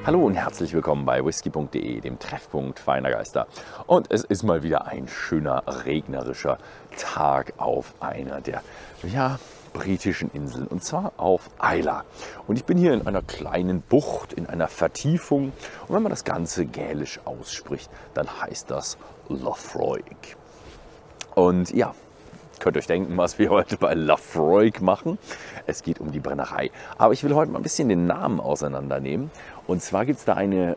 Hallo und herzlich willkommen bei whisky.de, dem Treffpunkt feiner Geister. Und es ist mal wieder ein schöner, regnerischer Tag auf einer der britischen Inseln, und zwar auf Islay. Und ich bin hier in einer kleinen Bucht, in einer Vertiefung. Und wenn man das Ganze gälisch ausspricht, dann heißt das Laphroaig. Und ja, könnt euch denken, was wir heute bei Laphroaig machen. Es geht um die Brennerei. Aber ich will heute mal ein bisschen den Namen auseinandernehmen. Und zwar gibt es da ein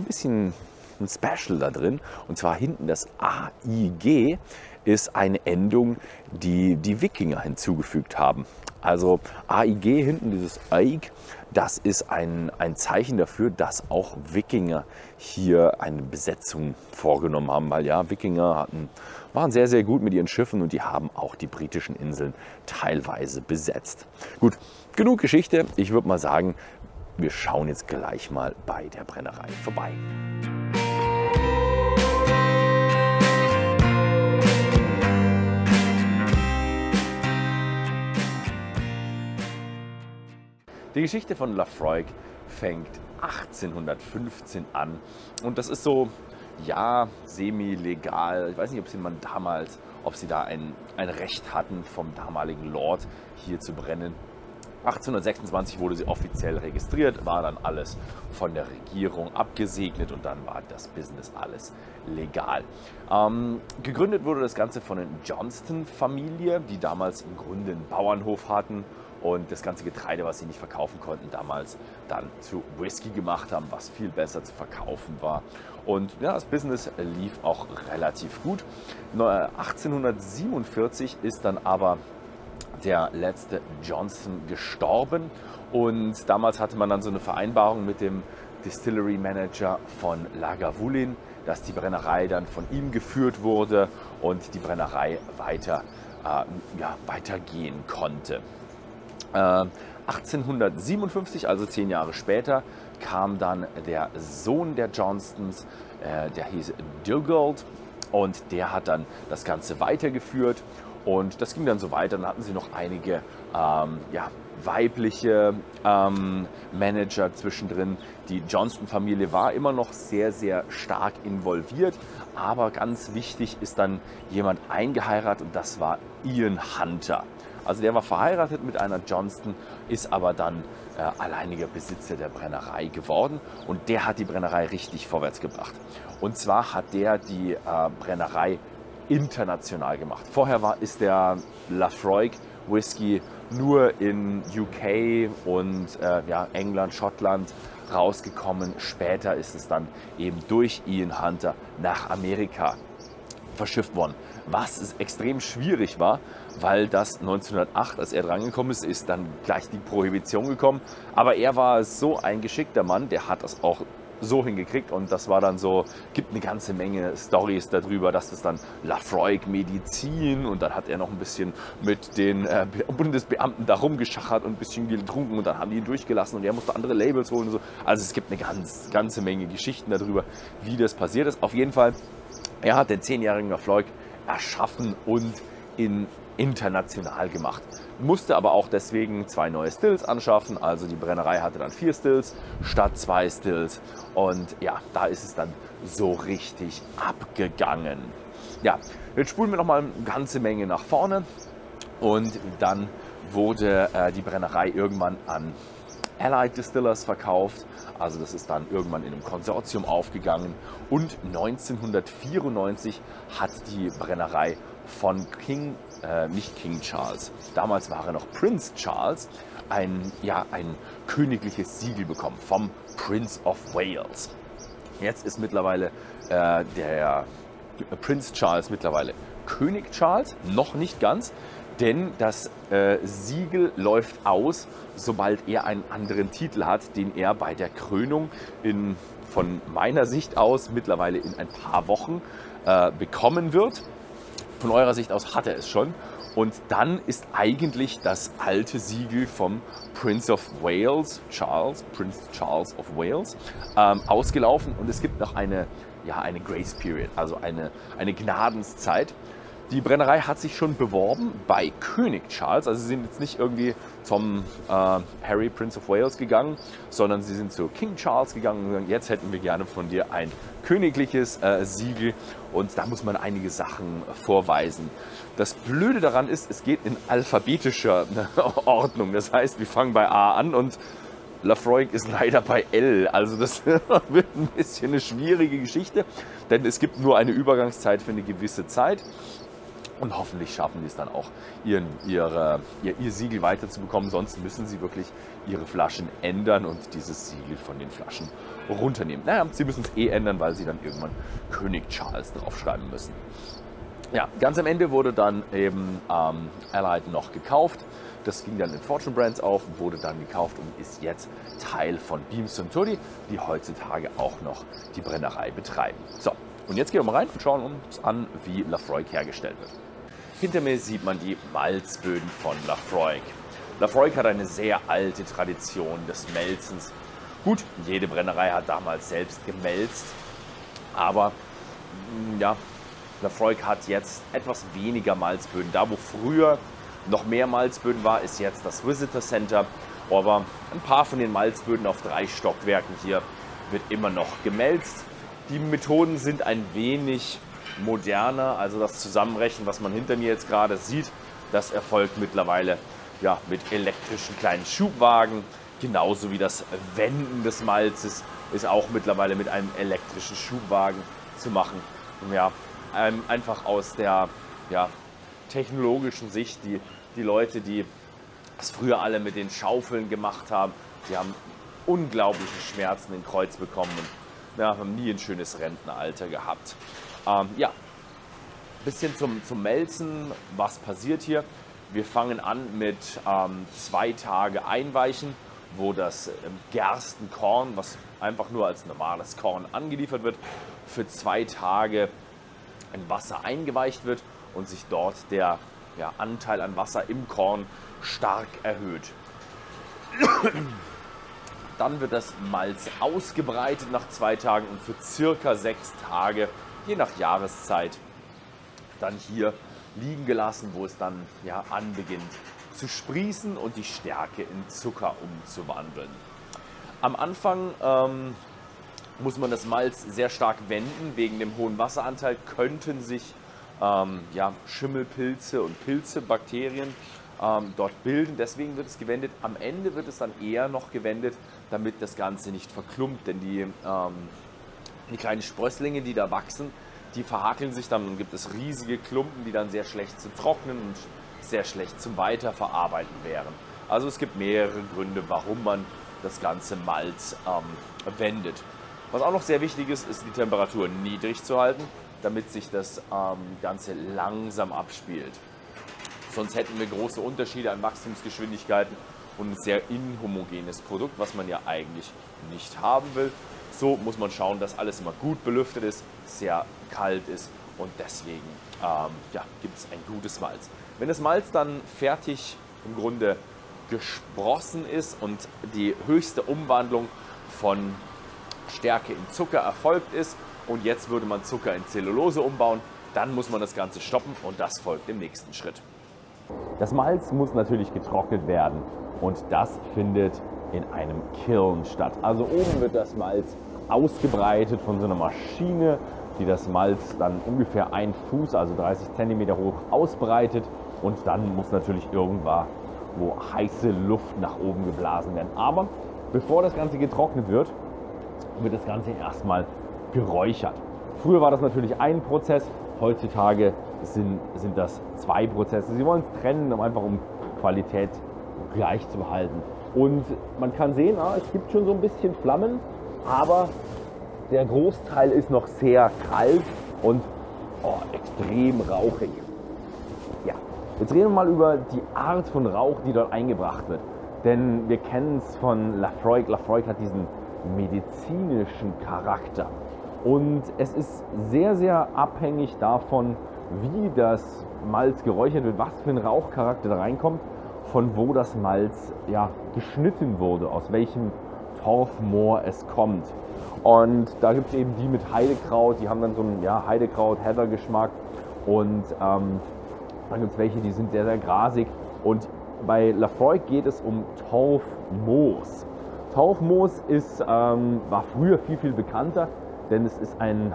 bisschen ein Special da drin. Und zwar hinten das AIG ist eine Endung, die die Wikinger hinzugefügt haben. Also AIG hinten, dieses AIG, das ist ein Zeichen dafür, dass auch Wikinger hier eine Besetzung vorgenommen haben. Weil ja, Wikinger waren sehr, sehr gut mit ihren Schiffen und die haben auch die britischen Inseln teilweise besetzt. Gut, genug Geschichte. Ich würde mal sagen, wir schauen jetzt gleich mal bei der Brennerei vorbei. Die Geschichte von Laphroaig fängt 1815 an und das ist so, ja, semi-legal. Ich weiß nicht, ob sie da ein Recht hatten vom damaligen Lord hier zu brennen. 1826 wurde sie offiziell registriert, war dann alles von der Regierung abgesegnet und dann war das Business alles legal. Gegründet wurde das Ganze von der Johnston-Familie, die damals im Grunde einen Bauernhof hatten und das ganze Getreide, was sie nicht verkaufen konnten, damals dann zu Whisky gemacht haben, was viel besser zu verkaufen war. Und ja, das Business lief auch relativ gut. 1847 ist dann aber der letzte Johnston gestorben und damals hatte man dann so eine Vereinbarung mit dem Distillery Manager von Lagavulin, dass die Brennerei dann von ihm geführt wurde und die Brennerei weitergehen konnte. 1857, also 10 Jahre später, kam dann der Sohn der Johnstons, der hieß Dugald, und der hat dann das Ganze weitergeführt. Und das ging dann so weiter. Dann hatten sie noch einige weibliche Manager zwischendrin. Die Johnston-Familie war immer noch sehr, sehr stark involviert. Aber ganz wichtig ist dann jemand eingeheiratet und das war Ian Hunter. Also der war verheiratet mit einer Johnston, ist aber dann alleiniger Besitzer der Brennerei geworden. Und der hat die Brennerei richtig vorwärts gebracht. Und zwar hat der die Brennerei international gemacht. Vorher ist der Laphroaig Whisky nur in UK und England, Schottland rausgekommen. Später ist es dann eben durch Ian Hunter nach Amerika verschifft worden. Was extrem schwierig war, weil das 1908, als er drangekommen ist, ist dann gleich die Prohibition gekommen. Aber er war so ein geschickter Mann, der hat das auch so hingekriegt und das war dann so, gibt eine ganze Menge Storys darüber, dass das dann Laphroaig Medizin und dann hat er noch ein bisschen mit den Bundesbeamten da rumgeschachert und ein bisschen getrunken und dann haben die ihn durchgelassen und er musste andere Labels holen und so. Also es gibt eine ganze Menge Geschichten darüber, wie das passiert ist. Auf jeden Fall, er hat den 10-jährigen Laphroaig erschaffen und international gemacht. Musste aber auch deswegen 2 neue Stills anschaffen, also die Brennerei hatte dann 4 Stills statt 2 Stills und ja, da ist es dann so richtig abgegangen. Ja, jetzt spulen wir noch mal eine ganze Menge nach vorne und dann wurde die Brennerei irgendwann an Allied Distillers verkauft, also das ist dann irgendwann in einem Konsortium aufgegangen und 1994 hat die Brennerei von nicht King Charles, damals war er noch Prince Charles, ein königliches Siegel bekommen vom Prince of Wales. Jetzt ist mittlerweile der Prince Charles mittlerweile König Charles, noch nicht ganz, denn das Siegel läuft aus, sobald er einen anderen Titel hat, den er bei der Krönung von meiner Sicht aus mittlerweile in ein paar Wochen bekommen wird. Von eurer Sicht aus hat er es schon. Und dann ist eigentlich das alte Siegel vom Prince of Wales, Prince Charles of Wales, ausgelaufen. Und es gibt noch eine Grace Period, also eine Gnadenszeit. Die Brennerei hat sich schon beworben bei König Charles. Also sie sind jetzt nicht irgendwie zum Harry, Prince of Wales gegangen, sondern sie sind zu King Charles gegangen und gesagt, jetzt hätten wir gerne von dir ein königliches Siegel. Und da muss man einige Sachen vorweisen. Das Blöde daran ist, es geht in alphabetischer Ordnung. Das heißt, wir fangen bei A an und Laphroaig ist leider bei L. Also das wird ein bisschen eine schwierige Geschichte, denn es gibt nur eine Übergangszeit für eine gewisse Zeit. Und hoffentlich schaffen die es dann auch, ihr Siegel weiterzubekommen. Sonst müssen sie wirklich ihre Flaschen ändern und dieses Siegel von den Flaschen runternehmen. Naja, sie müssen es ändern, weil sie dann irgendwann König Charles draufschreiben müssen. Ja, ganz am Ende wurde dann eben Allied noch gekauft. Das ging dann in Fortune Brands auf, wurde dann gekauft und ist jetzt Teil von Beams & Tuddy, die heutzutage auch noch die Brennerei betreiben. So, und jetzt gehen wir mal rein und schauen uns an, wie Laphroaig hergestellt wird. Hinter mir sieht man die Malzböden von Laphroaig. Laphroaig hat eine sehr alte Tradition des Melzens. Gut, jede Brennerei hat damals selbst gemälzt, aber ja, Laphroaig hat jetzt etwas weniger Malzböden. Da, wo früher noch mehr Malzböden war, ist jetzt das Visitor Center. Aber ein paar von den Malzböden auf 3 Stockwerken hier wird immer noch gemälzt. Die Methoden sind ein wenig moderner, also das Zusammenrechnen, was man hinter mir jetzt gerade sieht, das erfolgt mittlerweile ja, mit elektrischen kleinen Schubwagen. Genauso wie das Wenden des Malzes ist auch mittlerweile mit einem elektrischen Schubwagen zu machen. Ja, einfach aus der technologischen Sicht, die Leute, die das früher alle mit den Schaufeln gemacht haben, die haben unglaubliche Schmerzen im Kreuz bekommen und haben nie ein schönes Rentenalter gehabt. Ja, ein bisschen zum Melzen. Was passiert hier? Wir fangen an mit 2 Tage Einweichen, wo das Gerstenkorn, was einfach nur als normales Korn angeliefert wird, für 2 Tage in Wasser eingeweicht wird und sich dort der Anteil an Wasser im Korn stark erhöht. Dann wird das Malz ausgebreitet nach 2 Tagen und für circa 6 Tage, je nach Jahreszeit, dann hier liegen gelassen, wo es dann anbeginnt zu sprießen und die Stärke in Zucker umzuwandeln. Am Anfang muss man das Malz sehr stark wenden. Wegen dem hohen Wasseranteil könnten sich Schimmelpilze und Pilzebakterien dort bilden. Deswegen wird es gewendet. Am Ende wird es dann eher noch gewendet, damit das Ganze nicht verklumpt. Denn die kleinen Sprösslinge, die da wachsen, die verhakeln sich dann und gibt es riesige Klumpen, die dann sehr schlecht zu trocknen und sehr schlecht zum Weiterverarbeiten wären. Also es gibt mehrere Gründe, warum man das ganze Malz wendet. Was auch noch sehr wichtig ist, ist die Temperatur niedrig zu halten, damit sich das Ganze langsam abspielt. Sonst hätten wir große Unterschiede an Wachstumsgeschwindigkeiten und ein sehr inhomogenes Produkt, was man ja eigentlich nicht haben will. So muss man schauen, dass alles immer gut belüftet ist, sehr kalt ist und deswegen gibt es ein gutes Malz. Wenn das Malz dann fertig im Grunde gesprossen ist und die höchste Umwandlung von Stärke in Zucker erfolgt ist und jetzt würde man Zucker in Zellulose umbauen, dann muss man das Ganze stoppen und das folgt im nächsten Schritt. Das Malz muss natürlich getrocknet werden und das findet in einem Kiln statt. Also oben wird das Malz ausgebreitet von so einer Maschine, die das Malz dann ungefähr 1 Fuß, also 30 cm hoch ausbreitet und dann muss natürlich irgendwo heiße Luft nach oben geblasen werden. Aber bevor das Ganze getrocknet wird, wird das Ganze erstmal geräuchert. Früher war das natürlich ein Prozess, heutzutage sind das 2 Prozesse. Sie wollen es trennen, um Qualität gleich zu behalten. Und man kann sehen, es gibt schon so ein bisschen Flammen, aber der Großteil ist noch sehr kalt und extrem rauchig. Ja, jetzt reden wir mal über die Art von Rauch, die dort eingebracht wird. Denn wir kennen es von Laphroaig. Laphroaig hat diesen medizinischen Charakter. Und es ist sehr, sehr abhängig davon, wie das Malz geräuchert wird, was für ein Rauchcharakter da reinkommt, von wo das Malz geschnitten wurde, aus welchem Torfmoor es kommt. Und da gibt es eben die mit Heidekraut, die haben dann so einen Heidekraut-Heather-Geschmack. Und dann gibt es welche, die sind sehr, sehr grasig. Und bei Laphroaig geht es um Torfmoos. Torfmoos war früher viel, viel bekannter, denn es ist ein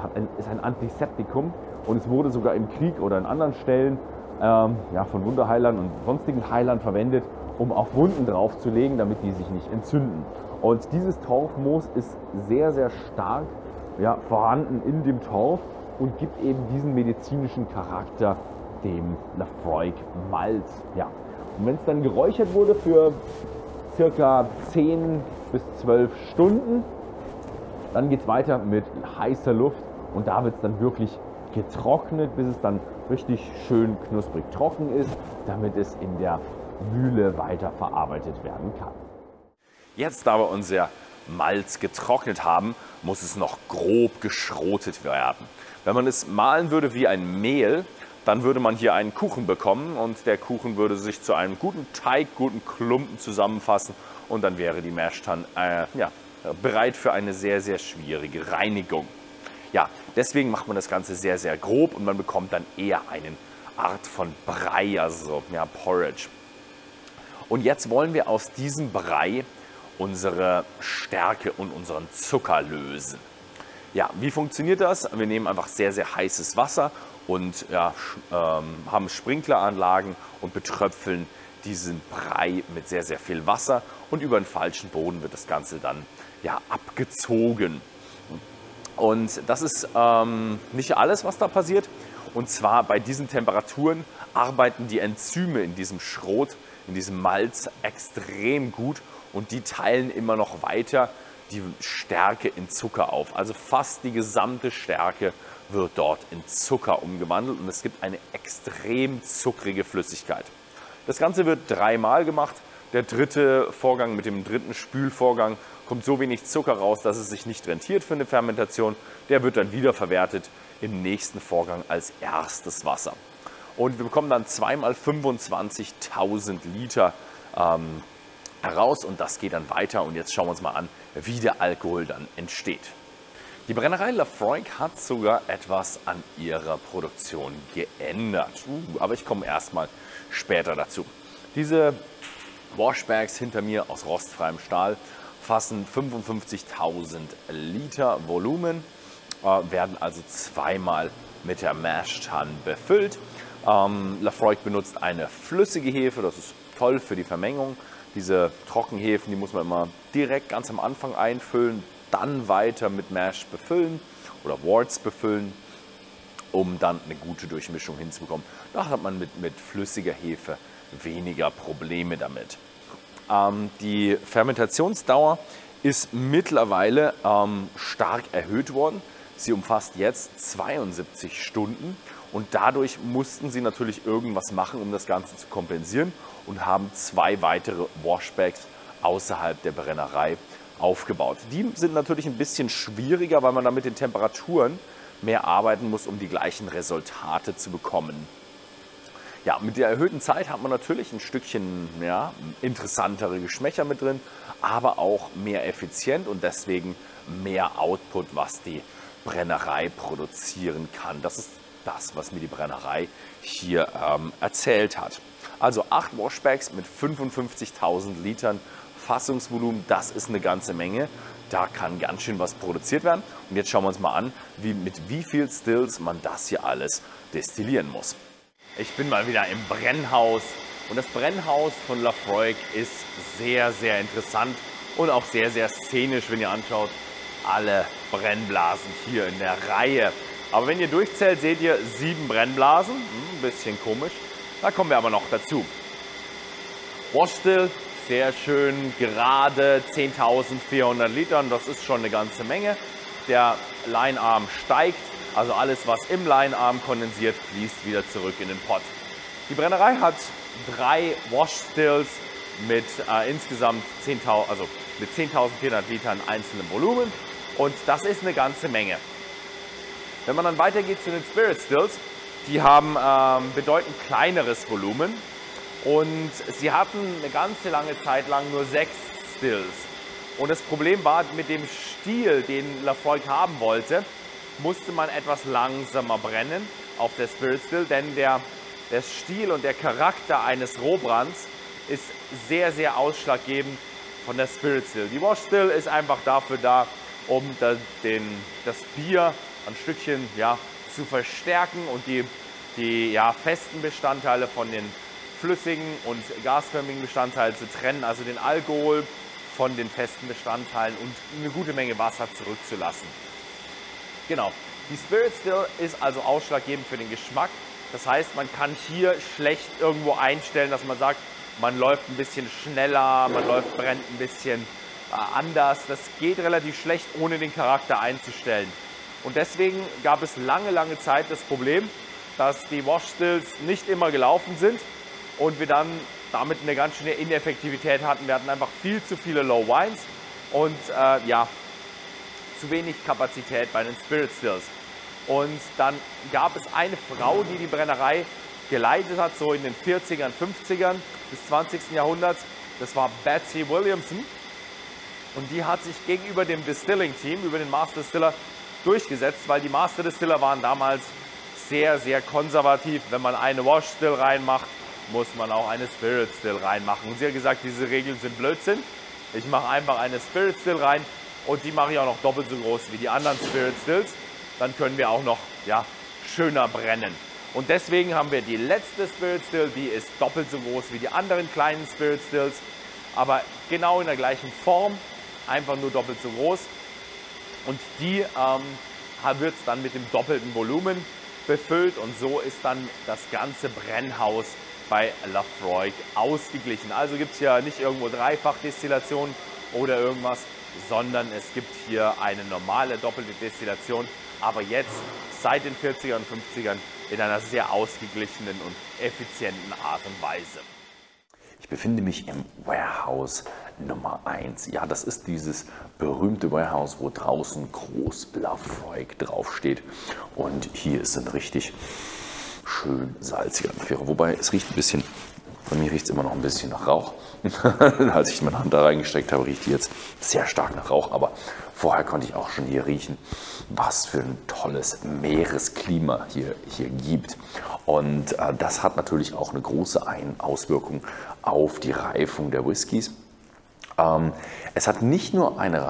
Antiseptikum und es wurde sogar im Krieg oder in anderen Stellen von Wunderheilern und sonstigen Heilern verwendet, um auf Wunden draufzulegen, damit die sich nicht entzünden. Und dieses Torfmoos ist sehr, sehr stark vorhanden in dem Torf und gibt eben diesen medizinischen Charakter dem Laphroaig Malt. Ja. Und wenn es dann geräuchert wurde für circa 10 bis 12 Stunden, dann geht es weiter mit heißer Luft und da wird es dann wirklich getrocknet, bis es dann richtig schön knusprig trocken ist, damit es in der Mühle weiter verarbeitet werden kann. Jetzt, da wir unser Malz getrocknet haben, muss es noch grob geschrotet werden. Wenn man es mahlen würde wie ein Mehl, dann würde man hier einen Kuchen bekommen und der Kuchen würde sich zu einem guten Teig, guten Klumpen zusammenfassen und dann wäre die Mash dann bereit für eine sehr, sehr schwierige Reinigung. Ja, deswegen macht man das Ganze sehr, sehr grob und man bekommt dann eher eine Art von Brei, also Porridge. Und jetzt wollen wir aus diesem Brei unsere Stärke und unseren Zucker lösen. Ja, wie funktioniert das? Wir nehmen einfach sehr, sehr heißes Wasser und haben Sprinkleranlagen und betröpfeln diesen Brei mit sehr, sehr viel Wasser und über den falschen Boden wird das Ganze dann abgezogen. Und das ist nicht alles, was da passiert. Und zwar bei diesen Temperaturen arbeiten die Enzyme in diesem Schrot, in diesem Malz extrem gut und die teilen immer noch weiter die Stärke in Zucker auf. Also fast die gesamte Stärke wird dort in Zucker umgewandelt und es gibt eine extrem zuckrige Flüssigkeit. Das Ganze wird dreimal gemacht. Der dritte Vorgang mit dem dritten Spülvorgang kommt so wenig Zucker raus, dass es sich nicht rentiert für eine Fermentation. Der wird dann wieder verwertet im nächsten Vorgang als erstes Wasser. Und wir bekommen dann zweimal 25.000 Liter heraus und das geht dann weiter. Und jetzt schauen wir uns mal an, wie der Alkohol dann entsteht. Die Brennerei Laphroaig hat sogar etwas an ihrer Produktion geändert. Aber ich komme erstmal später dazu. Diese Washbags hinter mir aus rostfreiem Stahl fassen 55.000 Liter Volumen, werden also zweimal mit der Mash-Tun befüllt. Laphroaig benutzt eine flüssige Hefe, das ist toll für die Vermengung. Diese Trockenhefen, die muss man immer direkt ganz am Anfang einfüllen, dann weiter mit Mash befüllen oder Worts befüllen, um dann eine gute Durchmischung hinzubekommen. Da hat man mit flüssiger Hefe weniger Probleme damit. Die Fermentationsdauer ist mittlerweile stark erhöht worden. Sie umfasst jetzt 72 Stunden und dadurch mussten sie natürlich irgendwas machen, um das Ganze zu kompensieren und haben 2 weitere Washbags außerhalb der Brennerei aufgebaut. Die sind natürlich ein bisschen schwieriger, weil man da mit den Temperaturen mehr arbeiten muss, um die gleichen Resultate zu bekommen. Ja, mit der erhöhten Zeit hat man natürlich ein Stückchen interessantere Geschmäcker mit drin, aber auch mehr effizient und deswegen mehr Output, was die Brennerei produzieren kann. Das ist das, was mir die Brennerei hier erzählt hat. Also 8 Washbags mit 55.000 Litern Fassungsvolumen, das ist eine ganze Menge. Da kann ganz schön was produziert werden. Und jetzt schauen wir uns mal an, mit wie viel Stills man das hier alles destillieren muss. Ich bin mal wieder im Brennhaus und das Brennhaus von Laphroaig ist sehr, sehr interessant und auch sehr, sehr szenisch, wenn ihr anschaut. Alle Brennblasen hier in der Reihe. Aber wenn ihr durchzählt, seht ihr 7 Brennblasen. Ein bisschen komisch. Da kommen wir aber noch dazu. Washstill, sehr schön gerade, 10.400 Litern. Das ist schon eine ganze Menge. Der Linearm steigt. Also alles, was im Linearm kondensiert, fließt wieder zurück in den Pot. Die Brennerei hat 3 Washstills mit insgesamt 10.400 Litern einzelnem Volumen. Und das ist eine ganze Menge. Wenn man dann weitergeht zu den Spirit Stills, die haben bedeutend kleineres Volumen. Und sie hatten eine ganze lange Zeit lang nur 6 Stills. Und das Problem war, mit dem Stil, den Laphroaig haben wollte, musste man etwas langsamer brennen, auf der Spirit Still, denn der Stil und der Charakter eines Rohbrands ist sehr, sehr ausschlaggebend von der Spirit Still. Die Wash Still ist einfach dafür da, um das Bier ein Stückchen zu verstärken und die festen Bestandteile von den flüssigen und gasförmigen Bestandteilen zu trennen, also den Alkohol von den festen Bestandteilen und eine gute Menge Wasser zurückzulassen. Genau, die Spirit Still ist also ausschlaggebend für den Geschmack. Das heißt, man kann hier schlecht irgendwo einstellen, dass man sagt, man läuft ein bisschen schneller, brennt ein bisschen anders. Das geht relativ schlecht, ohne den Charakter einzustellen. Und deswegen gab es lange, lange Zeit das Problem, dass die Wash Stills nicht immer gelaufen sind und wir dann damit eine ganz schöne Ineffektivität hatten. Wir hatten einfach viel zu viele Low Wines und zu wenig Kapazität bei den Spirit Stills. Und dann gab es eine Frau, die die Brennerei geleitet hat, so in den 40ern, 50ern des 20. Jahrhunderts. Das war Betsy Williamson. Und die hat sich gegenüber dem Distilling-Team, über den Master Distiller, durchgesetzt, weil die Master Distiller waren damals sehr, sehr konservativ. Wenn man eine Wash Still reinmacht, muss man auch eine Spirit Still reinmachen. Und sie hat gesagt, diese Regeln sind Blödsinn. Ich mache einfach eine Spirit Still rein und die mache ich auch noch doppelt so groß wie die anderen Spirit Stills. Dann können wir auch noch schöner brennen. Und deswegen haben wir die letzte Spirit Still, die ist doppelt so groß wie die anderen kleinen Spirit Stills, aber genau in der gleichen Form, einfach nur doppelt so groß. Und die wird dann mit dem doppelten Volumen befüllt und so ist dann das ganze Brennhaus bei Laphroaig ausgeglichen. Also gibt es hier nicht irgendwo Dreifachdestillation oder irgendwas, sondern es gibt hier eine normale doppelte Destillation, aber jetzt seit den 40er und 50ern in einer sehr ausgeglichenen und effizienten Art und Weise. Ich befinde mich im Warehouse Nummer 1. Ja, das ist dieses berühmte Warehouse, wo draußen groß Laphroaig draufsteht. Und hier ist ein richtig schön salziger Atmosphäre. Wobei es riecht ein bisschen, bei mir riecht es immer noch ein bisschen nach Rauch. Als ich meine Hand da reingesteckt habe, riecht die jetzt sehr stark nach Rauch. Aber vorher konnte ich auch schon hier riechen, was für ein tolles Meeresklima hier gibt. Und das hat natürlich auch eine große Auswirkung auf die Reifung der Whiskys. Es hat nicht nur eine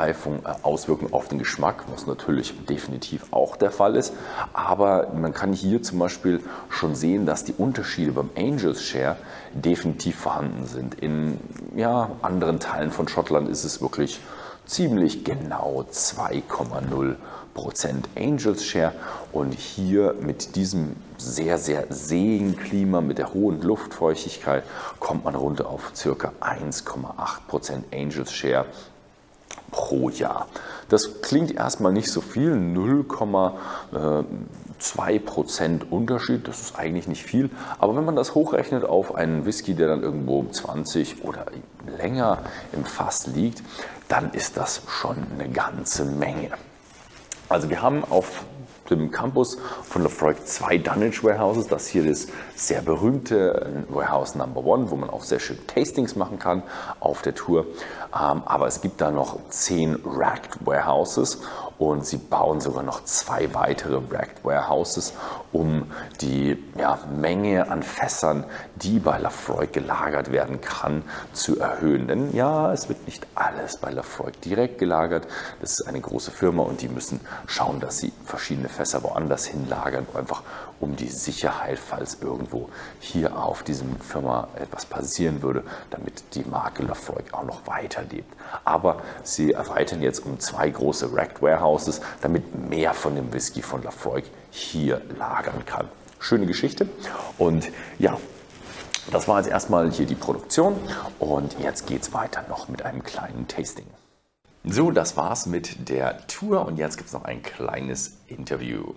Auswirkung auf den Geschmack, was natürlich definitiv auch der Fall ist, aber man kann hier zum Beispiel schon sehen, dass die Unterschiede beim Angels Share definitiv vorhanden sind. In anderen Teilen von Schottland ist es wirklich ziemlich genau 2,0% Angels Share und hier mit diesem sehr, sehr seeige Klima, mit der hohen Luftfeuchtigkeit kommt man runter auf ca. 1,8% Angels Share pro Jahr. Das klingt erstmal nicht so viel, 0,2% Unterschied, das ist eigentlich nicht viel, aber wenn man das hochrechnet auf einen Whisky, der dann irgendwo 20 oder länger im Fass liegt, dann ist das schon eine ganze Menge. Also wir haben auf dem Campus von Laphroaig 2 Dunnage Warehouses. Das hier ist sehr berühmte Warehouse Number 1, wo man auch sehr schön Tastings machen kann auf der Tour. Aber es gibt da noch 10 Racked Warehouses und sie bauen sogar noch 2 weitere Racked Warehouses, um die Menge an Fässern, die bei Laphroaig gelagert werden kann, zu erhöhen. Denn ja, es wird nicht alles bei Laphroaig direkt gelagert. Das ist eine große Firma und die müssen schauen, dass sie verschiedene Fässer woanders hinlagern, einfach um die Sicherheit, falls irgendwo hier auf diesem Firma etwas passieren würde, damit die Marke Laphroaig auch noch weiterlebt. Aber sie erweitern jetzt um 2 große Racked Warehouses, damit mehr von dem Whisky von Laphroaig hier lagern kann. Schöne Geschichte und ja, das war jetzt erstmal hier die Produktion und jetzt geht es weiter noch mit einem kleinen Tasting. So, das war's mit der Tour und jetzt gibt es noch ein kleines Interview.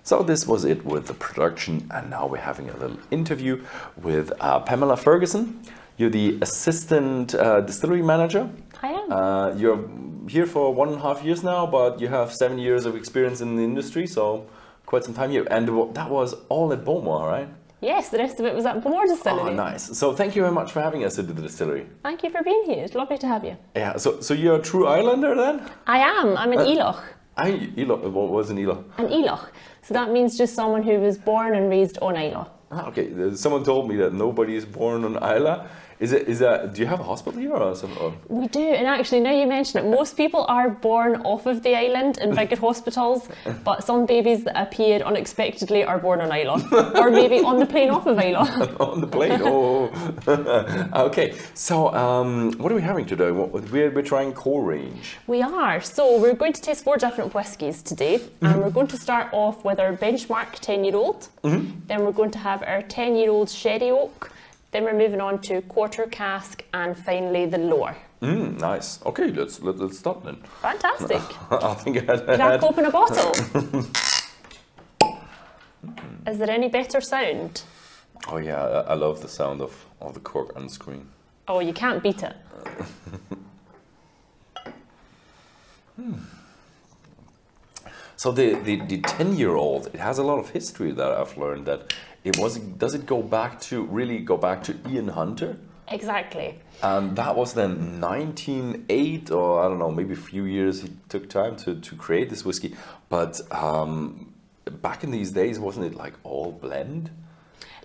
So this was it with the production and now we're having a little interview with Pamela Ferguson. You're the assistant distillery manager. I am. You're here for 1.5 years now, but you have 7 years of experience in the industry, so quite some time here. And that was all at Beaumont, right? Yes, the rest of it was at Beaumont Distillery. Oh, nice. So thank you very much for having us at the distillery. Thank you for being here. It's lovely to have you. Yeah, so you're a true Islander then? I am. I'm an Eloch. What was an Islay? An Islay. So that means just someone who was born and raised on Islay. Okay, someone told me that nobody is born on Islay. Is that? Do you have a hospital here or something? We do, and actually now you mention it, most people are born off of the island in bigger hospitals, but some babies that appear unexpectedly are born on Islay, or maybe on the plane off of Islay. On the plane, oh. Okay, so what are we having today? We're trying core range. We are, so we're going to taste 4 different whiskies today, and we're going to start off with our benchmark 10-year-old, then we're going to have our 10-year-old sherry oak, then we're moving on to quarter cask, and finally the lower. Nice. Okay, let's start then. Fantastic. I think I had Crack open a bottle. Is there any better sound? Oh yeah, I love the sound of the cork unscrewing. Oh, you can't beat it. So the 10-year-old, it has a lot of history that I've learned that does it go back to Ian Hunter? Exactly. And that was then 1908, or I don't know, maybe a few years he took time to create this whiskey. But back in these days, wasn't it like all blend?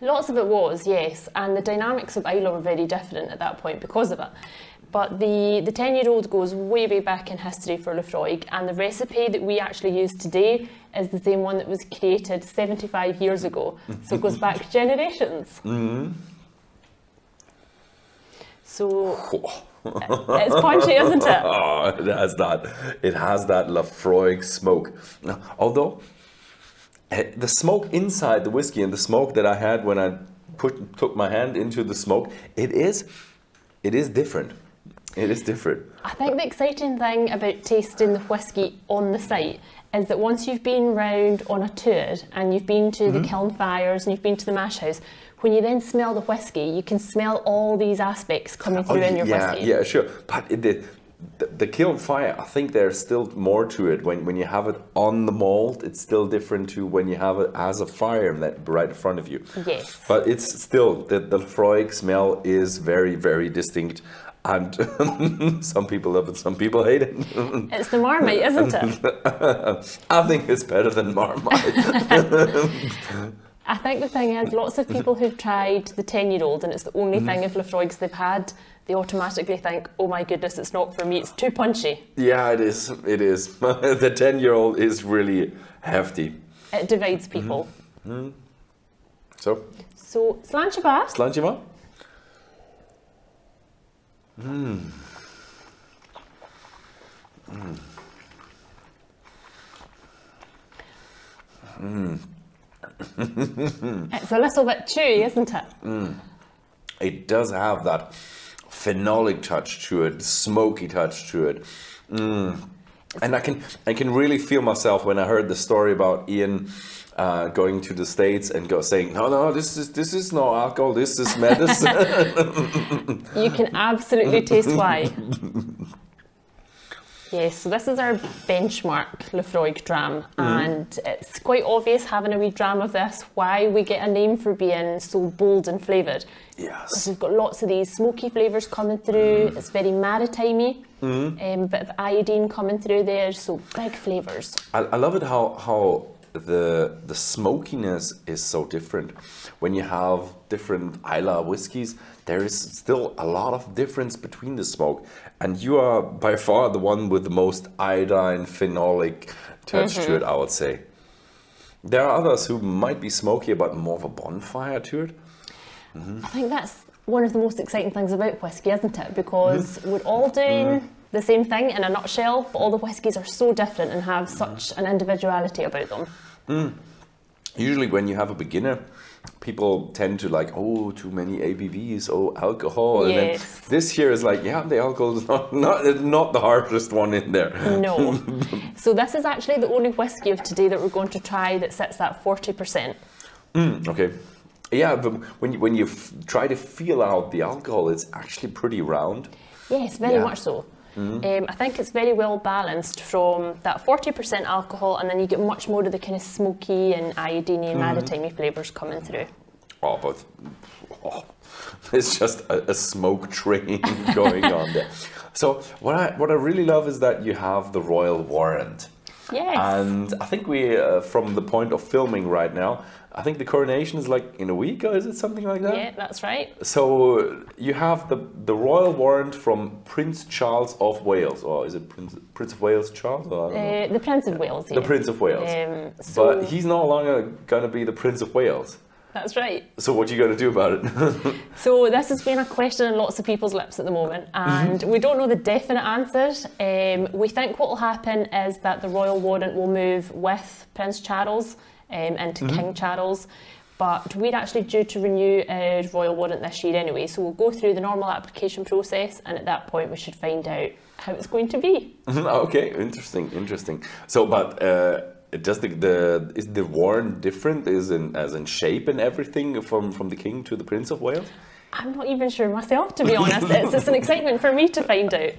Lots of it was, yes, and the dynamics of Islay were very different at that point because of it. But the 10-year-old goes way, way back in history for Laphroaig, and the recipe that we actually use today is the same one that was created 75 years ago. So it goes back generations. So it's punchy, isn't it? Oh, it has that Laphroaig smoke. Although the smoke inside the whiskey and the smoke that I had when I took my hand into the smoke, it is different. It is different. I think the exciting thing about tasting the whiskey on the site is that once you've been round on a tour and you've been to the kiln fires and you've been to the mash house, when you then smell the whiskey, you can smell all these aspects coming through in your whiskey. Yeah, sure. But the kiln fire, I think there's still more to it. When you have it on the malt, it's still different to when you have it as a fire right in front of you. Yes. But it's still, the Laphroaig smell is very, very distinct. And some people love it, some people hate it. It's the Marmite, isn't it? I think it's better than Marmite. I think the thing is, lots of people who've tried the 10-year-old and it's the only thing of Laphroaig's they've had, they automatically think, oh my goodness, it's not for me, it's too punchy. Yeah, it is. The 10-year-old is really hefty. It divides people. So Slanchaba. Slanchaba? It's a little bit chewy, isn't it? It does have that phenolic touch to it, smoky touch to it. And I can really feel myself when I heard the story about Ian going to the States and saying, no, this is no alcohol, this is medicine. You can absolutely taste why. Yes, so this is our benchmark Laphroaig dram, and it's quite obvious having a wee dram of this why we get a name for being so bold and flavoured. Yes. Because we've got lots of these smoky flavours coming through, it's very maritime-y, bit of iodine coming through there, so big flavours. I love it how the smokiness is so different. When you have different Islay whiskies, there is still a lot of difference between the smoke, and you are by far the one with the most iodine phenolic touch to it, I would say. There are others who might be smoky but more of a bonfire to it. I think that's one of the most exciting things about whiskey, isn't it? Because we're all doing the same thing in a nutshell, but all the whiskies are so different and have such an individuality about them. Usually when you have a beginner, people tend to like, oh, too many ABVs, oh, alcohol. Yes. And then this here is like, yeah, the alcohol is not the hardest one in there. No. So this is actually the only whiskey of today that we're going to try that sits at 40%. Okay. Yeah, but when you try to feel out the alcohol, it's actually pretty round. Yes, very much so. I think it's very well balanced from that 40% alcohol, and then you get much more of the kind of smoky and iodine and maritime flavours coming through. Oh, but it's just a smoke train going on there. So what I really love is that you have the royal warrant. Yes. And I think we, from the point of filming right now, I think the coronation is like in a week, or is it something like that? Yeah, that's right. So you have the royal warrant from Prince Charles of Wales, or is it Prince of Wales Charles? Or I don't know. The Prince of Wales. Yeah. The Prince of Wales. So But he's no longer going to be the Prince of Wales. that's right. So what are you going to do about it? So this has been a question on lots of people's lips at the moment, and we don't know the definite answer. We think what will happen is that the royal warrant will move with Prince Charles into King Charles, but we're actually due to renew our royal warrant this year anyway, so we'll go through the normal application process, and at that point we should find out how it's going to be. Okay, interesting. So, but does is the warrant different? As in shape and everything from the king to the Prince of Wales? I'm not even sure myself, to be honest. It's an excitement for me to find out.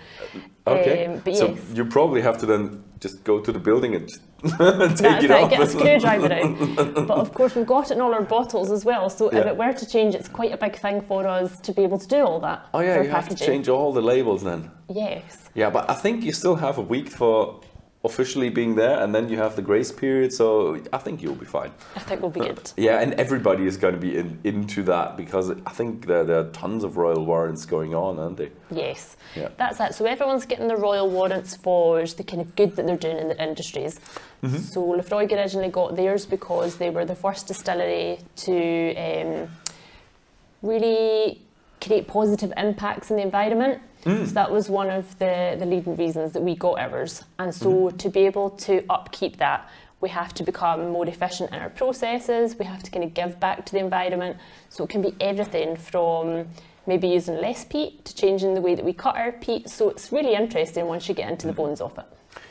Okay, but so yes. you probably have to then just go to the building and take it That's off. get a screwdriver out. But of course we've got it in all our bottles as well, so if it were to change, it's quite a big thing for us to be able to do all that. Oh yeah, for you have packaging. to change all the labels then. Yes. Yeah, but I think you still have a week for officially being there, and then you have the grace period, so I think you'll be fine. I think we'll be good. Yeah, and everybody is going to be into that, because I think there are tons of royal warrants going on, aren't they? Yes, Yeah. that's it. So everyone's getting the royal warrants for the kind of good that they're doing in their industries. So Laphroaig originally got theirs because they were the first distillery to really create positive impacts in the environment. So that was one of the leading reasons that we got ours. And so to be able to upkeep that, we have to become more efficient in our processes. We have to kind of give back to the environment. So it can be everything from maybe using less peat to changing the way that we cut our peat. So it's really interesting once you get into the bones of it.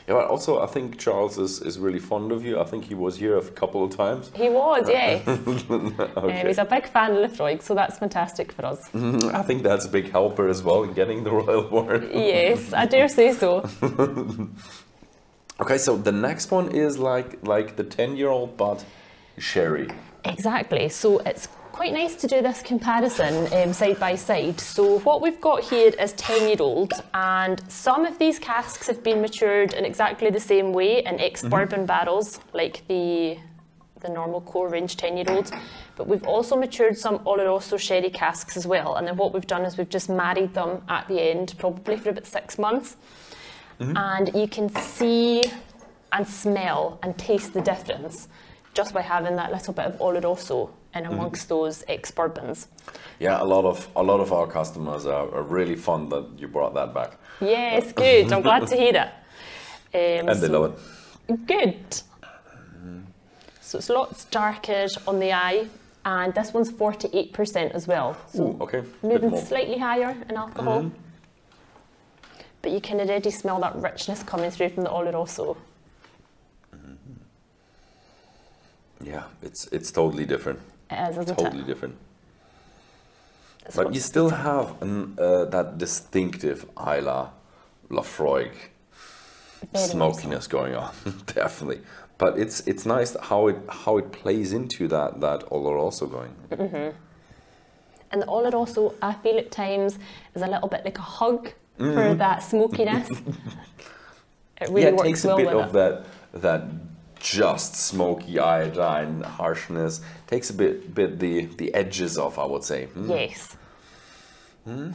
Yeah, but also I think Charles is really fond of you. I think he was here a couple of times. He was, yes. Okay. He's a big fan of Laphroaig, so that's fantastic for us. I think that's a big helper as well in getting the royal warrant. Yes, I dare say so. Okay, so the next one is like the 10-year-old but sherry. Exactly. So it's quite nice to do this comparison side by side. So what we've got here is 10-year-old, and some of these casks have been matured in exactly the same way in ex-bourbon barrels, like the normal core range 10-year-old. But we've also matured some Oloroso sherry casks as well. And then what we've done is we've just married them at the end, probably for about 6 months. And you can see and smell and taste the difference just by having that little bit of Oloroso in amongst those ex-bourbons. Yeah, a lot of our customers are really fond that you brought that back. Yes, good. I'm glad to hear it. And they love it. Good. So it's lots darker on the eye, and this one's 48% as well. So Ooh, okay. moving slightly higher in alcohol. But you can already smell that richness coming through from the Oloroso. Yeah, it's totally different. It is, isn't Totally it? different. It's But got you still have that distinctive Islay Laphroaig very smokiness going on, definitely. But it's nice how it plays into that Oloroso going. And the Oloroso, I feel at times, is a little bit like a hug for that smokiness. It really works takes well a bit with of it. that just smoky iodine harshness. Takes a bit the edges off, I would say. Yes. So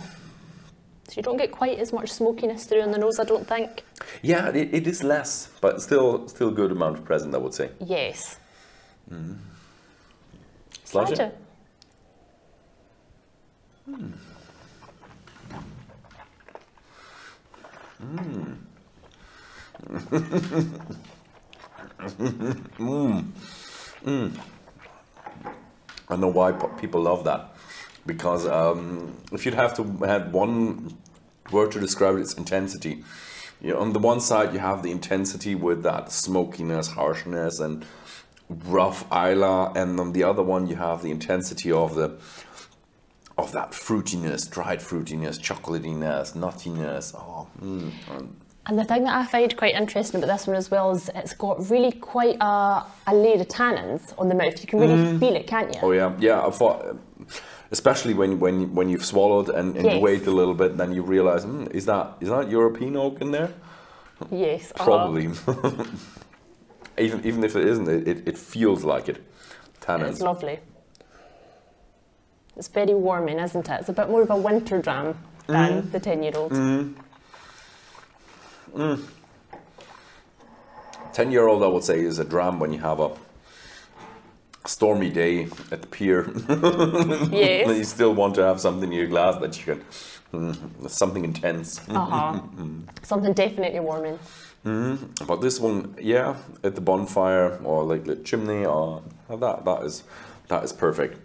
you don't get quite as much smokiness through on the nose, I don't think. Yeah, it is less, but still good amount present, I would say. Yes. Sláinte. I know why people love that, because if you'd have to have one word to describe it, it's intensity. You know, on the one side you have the intensity with that smokiness, harshness, and rough Islay, and on the other one you have the intensity of that fruitiness, dried fruitiness, chocolatiness, nuttiness. And the thing that I find quite interesting about this one as well is it's got really quite a layer of tannins on the mouth. You can really feel it, can't you? Oh yeah, yeah. I thought, especially when you've swallowed and you wait a little bit, then you realise, is that European oak in there? Yes. Probably. even if it isn't, it feels like it. Tannins. It's lovely. It's very warming, isn't it? It's a bit more of a winter dram than the 10-year-old. 10-year-old, I would say, is a dram when you have a stormy day at the pier. Yes. You still want to have something in your glass that you can, something intense. Something definitely warming. But this one, yeah, at the bonfire or like the chimney, or that is perfect.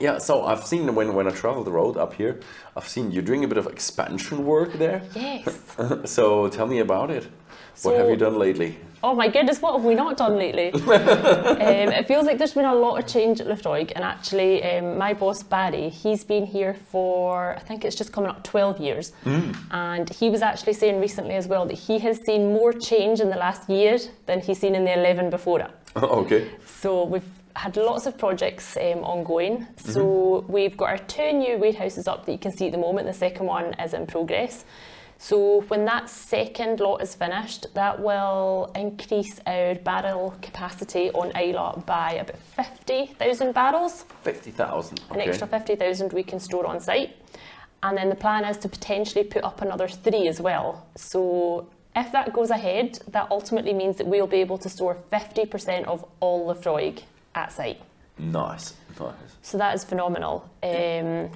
Yeah, so I've seen when I travel the road up here, I've seen you're doing a bit of expansion work there. Yes. So tell me about it. What have you done lately? Oh my goodness, what have we not done lately? It feels like there's been a lot of change at Laphroaig, and actually my boss Barry, he's been here for, I think it's just coming up 12 years. And he was actually saying recently as well that he has seen more change in the last year than he's seen in the 11 before it. Okay. So we've had lots of projects ongoing. So we've got our 2 new warehouses up that you can see at the moment. The second one is in progress. So when that second lot is finished, that will increase our barrel capacity on Islay by about 50,000 barrels. 50,000. Okay. An extra 50,000 we can store on site. And then the plan is to potentially put up another 3 as well. So if that goes ahead, that ultimately means that we'll be able to store 50% of all Laphroaig at site. Nice. So that is phenomenal.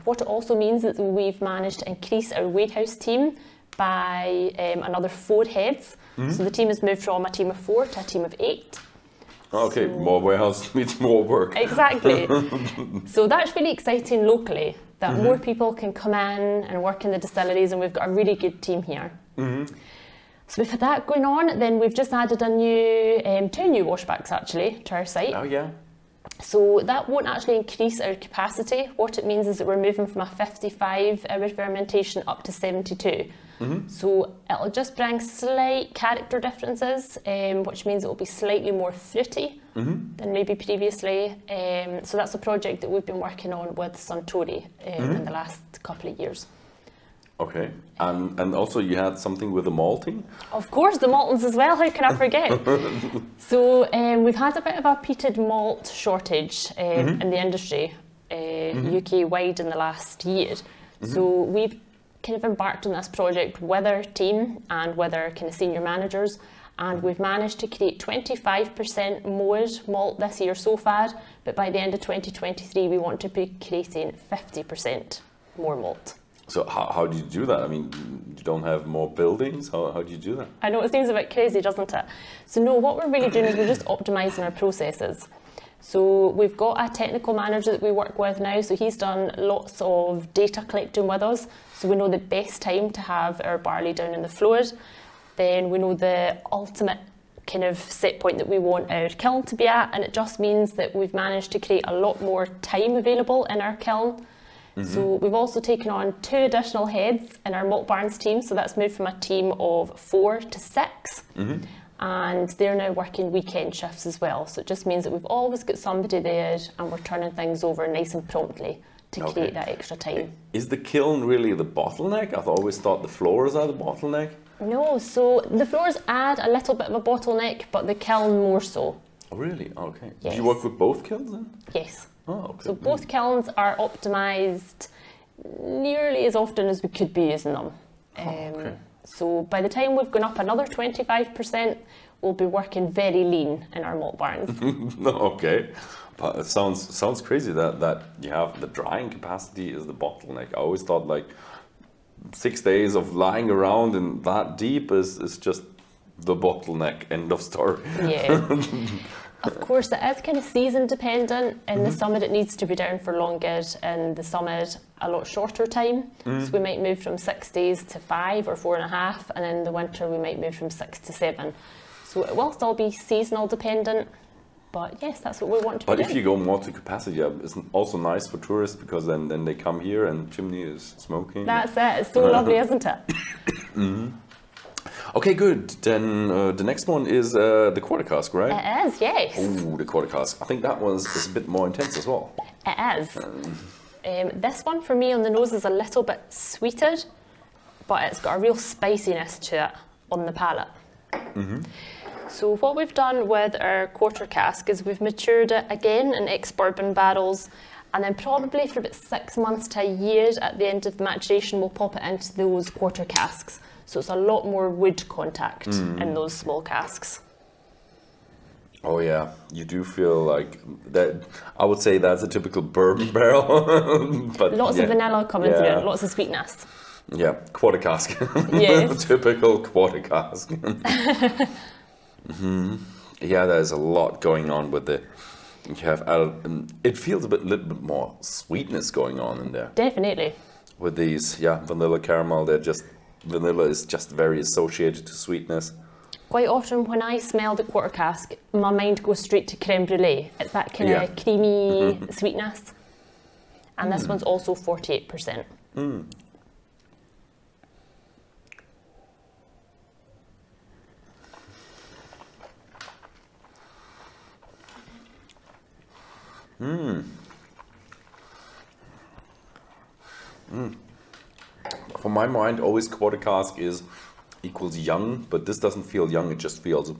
What it also means is that we've managed to increase our warehouse team by another 4 heads. So the team has moved from a team of 4 to a team of 8. Okay, so, more warehouse means more work. Exactly. So that's really exciting locally, that more people can come in and work in the distilleries, and we've got a really good team here. So we've had that going on. Then we've just added a new 2 new washbacks actually to our site. Oh yeah. So that won't actually increase our capacity. What it means is that we're moving from a 55-hour fermentation up to 72. So it'll just bring slight character differences, which means it will be slightly more fruity than maybe previously. So that's a project that we've been working on with Suntory in the last couple of years. Okay, and also you had something with the malting? Of course, the maltings as well, how can I forget? So we've had a bit of a peated malt shortage in the industry, UK-wide in the last year. So we've kind of embarked on this project with our team and with our kind of senior managers, and we've managed to create 25% more malt this year so far, but by the end of 2023 we want to be creating 50% more malt. So how do you do that? I mean, you don't have more buildings? How do you do that? I know, it seems a bit crazy, doesn't it? So no, what we're really doing is we're just optimising our processes. So we've got a technical manager that we work with now, so he's done lots of data collecting with us, so we know the best time to have our barley down in the floor. Then we know the ultimate kind of set point that we want our kiln to be at, and it just means that we've managed to create a lot more time available in our kiln. So we've also taken on 2 additional heads in our malt barns team, so that's moved from a team of 4 to 6. And they're now working weekend shifts as well, so it just means that we've always got somebody there and we're turning things over nice and promptly to create that extra time. Is the kiln really the bottleneck? I've always thought the floors are the bottleneck. No, so the floors add a little bit of a bottleneck, but the kiln more so. Oh really? Okay. Yes. Do you work with both kilns then? Yes. Oh, okay. So both kilns are optimised nearly as often as we could be using them. Okay. So by the time we've gone up another 25%, we'll be working very lean in our malt barns. Okay, but it sounds crazy that you have the drying capacity is the bottleneck. I always thought like 6 days of lying around and that deep is just the bottleneck. End of story. Yeah. Of course, it is kind of season dependent. In the summer, it needs to be down for longer. In the summer, a lot shorter time. So we might move from 6 days to 5 or 4.5, and in the winter, we might move from 6 to 7. So it will still be seasonal dependent, but yes, that's what we want to be doing. But if you go more to capacity, it's also nice for tourists because then they come here and chimney is smoking. That's it. It's so lovely, isn't it? Okay, good. Then the next one is the quarter cask, right? It is, yes. Oh, the quarter cask. I think that one is a bit more intense as well. It is. This one for me on the nose is a little bit sweeter, but it's got a real spiciness to it on the palate. So what we've done with our quarter cask is we've matured it again in ex-bourbon barrels, and then probably for about 6 months to a year at the end of the maturation, we'll pop it into those quarter casks. So it's a lot more wood contact in those small casks. Oh yeah, you do feel like that. I would say that's a typical bourbon barrel. But Lots of vanilla coming through it, lots of sweetness. Yeah, quarter cask. Yes. Typical quarter cask. Yeah, there's a lot going on with the. You have added, it feels a little bit more sweetness going on in there. Definitely. With these, vanilla caramel, vanilla is just very associated to sweetness. Quite often when I smell the quarter cask, my mind goes straight to creme brulee. It's that kind of creamy sweetness. And this one's also 48%. For my mind, always quarter cask equals young, but this doesn't feel young, it just feels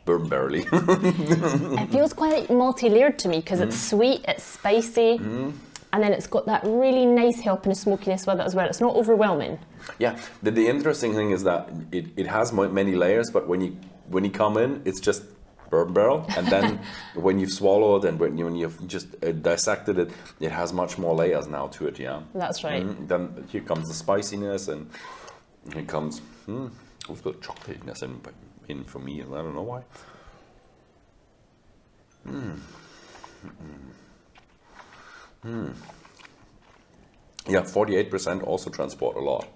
bourbon barrel-y. It feels quite multi-layered to me because it's sweet, it's spicy, and then it's got that really nice helping of smokiness with it as well. It's not overwhelming. Yeah, the interesting thing is that it has many layers, but when you come in, it's just bourbon barrel, and then when you've swallowed and when you've just dissected it, it has much more layers now to it. Yeah, that's right. Then here comes the spiciness, and here comes a little chocolatiness in for me, and I don't know why. Yeah, 48% also transport a lot.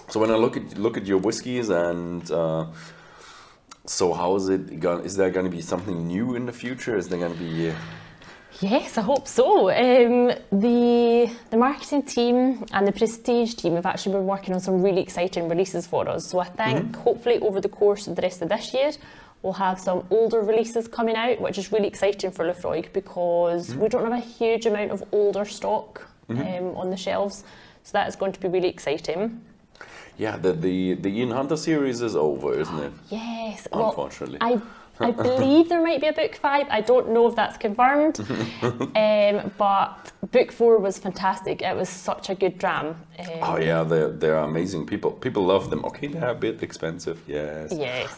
So when I look at your whiskies, and so how is it going? Is there going to be something new in the future? Is there going to be? Yes, I hope so. The marketing team and the prestige team have actually been working on some really exciting releases for us. So I think hopefully over the course of the rest of this year, we'll have some older releases coming out, which is really exciting for Laphroaig because we don't have a huge amount of older stock on the shelves. So that is going to be really exciting. Yeah, the Ian Hunter series is over, isn't it? Yes. Unfortunately. Well, I believe there might be a book 5. I don't know if that's confirmed. But book 4 was fantastic. It was such a good dram. Oh yeah, they're amazing. People love them. Okay, they're a bit expensive, yes. Yes.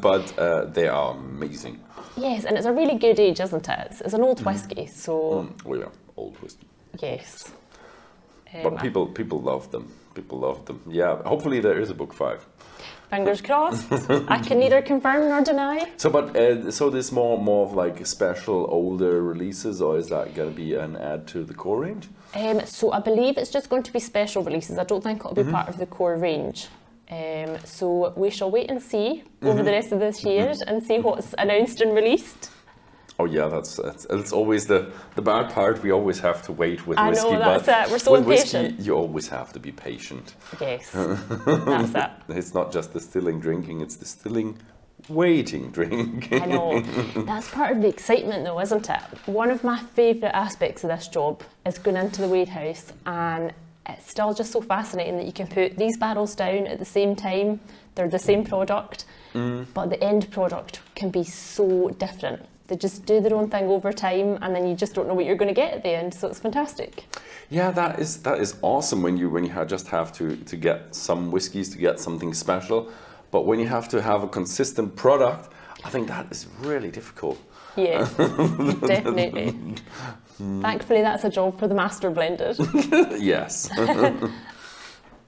But they are amazing. Yes, and it's a really good age, isn't it? It's an old whiskey, so... Oh yeah, old whiskey. Yes. But people love them. People love them. Yeah, hopefully there is a book 5. Fingers crossed. I can neither confirm nor deny. So, but so there's more of like special older releases, or is that going to be an add to the core range? So I believe it's just going to be special releases. I don't think it'll be part of the core range. So we shall wait and see over the rest of this year and see what's announced and released. Oh yeah, that's always the bad part. We always have to wait with whiskey. I know, that's it. We're so impatient. Whiskey, you always have to be patient. Yes, that's it. It's not just distilling, drinking. It's distilling, waiting, drinking. I know. That's part of the excitement though, isn't it? One of my favourite aspects of this job is going into the warehouse, and it's still just so fascinating that you can put these barrels down at the same time. They're the same product, but the end product can be so different. They just do their own thing over time, and then you just don't know what you're going to get at the end. So it's fantastic. Yeah, that is awesome when you just have to get some whiskies to get something special, but when you have to have a consistent product, I think that is really difficult. Yeah, definitely. Thankfully, that's a job for the master blender. Yes.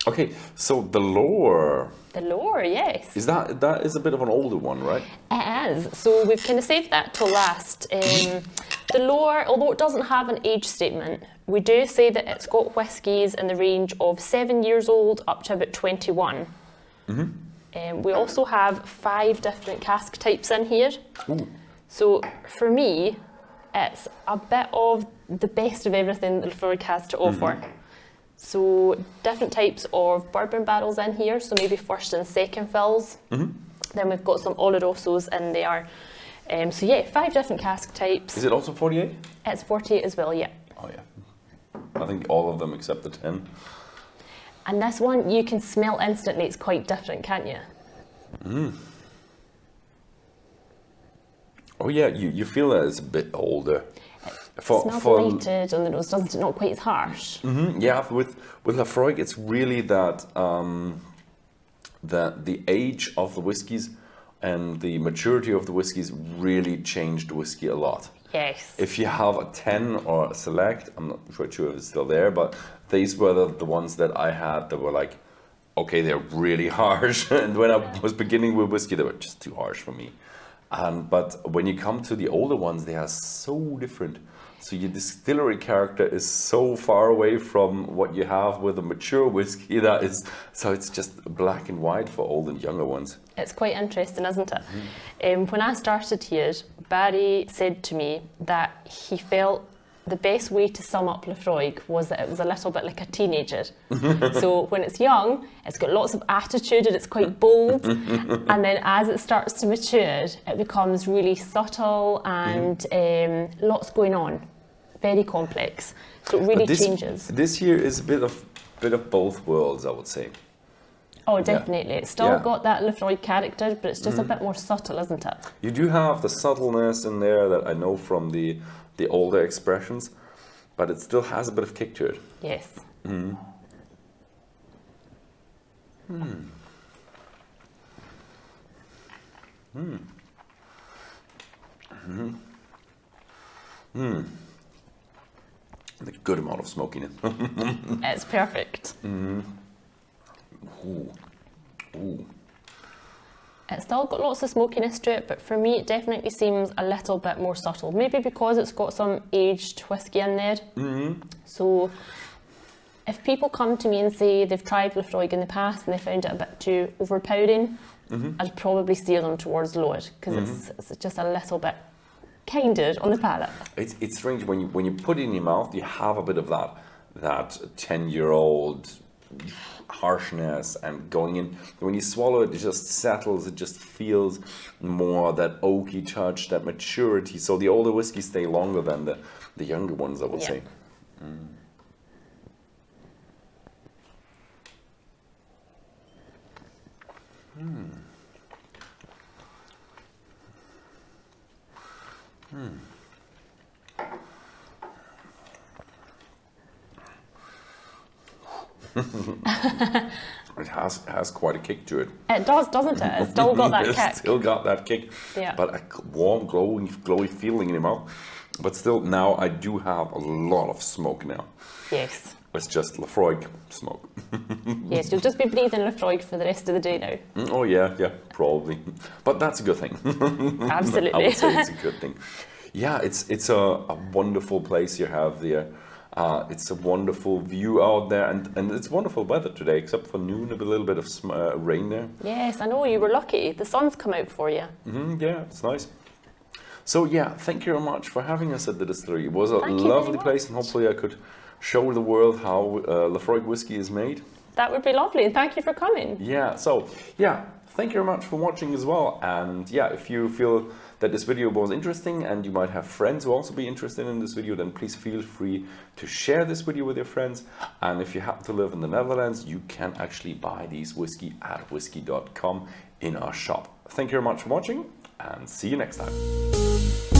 Okay, so the lore. The lore, yes. That is a bit of an older one, right? It is. So we've kind of saved that till last. The lore, although it doesn't have an age statement, we do say that it's got whiskies in the range of 7 years old up to about 21. We also have 5 different cask types in here. Ooh. So for me, it's a bit of the best of everything that Laphroaig has to offer. So different types of bourbon barrels in here, so maybe first and second fills. Then we've got some Olorosos in there. So yeah, 5 different cask types. Is it also 48? It's 48 as well, yeah. Oh yeah. I think all of them except the 10. And this one, you can smell instantly it's quite different, can't you? Oh yeah, you feel that it's a bit older. It smells lighted on the nose, doesn't it? Not quite as harsh. Yeah, with Laphroaig, it's really that that the age of the whiskies and the maturity of the whiskies really changed the whiskey a lot. Yes. If you have a 10 or a select, I'm not quite sure if it's still there, but these were the ones that I had that were like, okay, they're really harsh. And when I was beginning with whiskey, they were just too harsh for me. But when you come to the older ones, they are so different. So your distillery character is so far away from what you have with a mature whiskey that is, so it's just black and white for old and younger ones. It's quite interesting, isn't it? When I started here, Barry said to me that he felt the best way to sum up Laphroaig was that it was a little bit like a teenager. So when it's young, it's got lots of attitude and it's quite bold. And then as it starts to mature, it becomes really subtle and lots going on. Very complex. So it really changes. This here is a bit of both worlds, I would say. Oh, definitely. It's still got that Laphroaig character, but it's just a bit more subtle, isn't it? You do have the subtleness in there that I know from the older expressions, but it still has a bit of kick to it. Yes. A good amount of smoke in it. It's perfect. Ooh. Ooh. It's still got lots of smokiness to it, but for me it definitely seems a little bit more subtle. Maybe because it's got some aged whiskey in there. So if people come to me and say they've tried Laphroaig in the past and they found it a bit too overpowering, I'd probably steer them towards lower, because it's just a little bit kinder on the palate. It's strange when you put it in your mouth, you have a bit of that 10-year-old harshness, and going in when you swallow it, it just settles. It just feels more that oaky touch, that maturity. So the older whiskeys stay longer than the younger ones, I would say. It has quite a kick to it. It does, doesn't it? It's still got that kick. It's still got that kick, but a warm, glowy feeling in your mouth. But still, now I do have a lot of smoke now. Yes. It's just Laphroaig smoke. Yes, you'll just be breathing Laphroaig for the rest of the day now. Oh yeah, probably. But that's a good thing. Absolutely. I would say it's a good thing. Yeah, it's a wonderful place you have there. It's a wonderful view out there, and it's wonderful weather today, except for noon, a little bit of rain there. Yes, I know, you were lucky. The sun's come out for you. Yeah, it's nice. So yeah, thank you very much for having us at the distillery. It was a lovely place, and hopefully I could show the world how Laphroaig whiskey is made. That would be lovely, and thank you for coming. Yeah, so yeah, thank you very much for watching as well. And yeah, if you feel that this video was interesting and you might have friends who also be interested in this video, then please feel free to share this video with your friends. And if you happen to live in the Netherlands, you can actually buy these whiskey at whisky.com in our shop. Thank you very much for watching, and see you next time.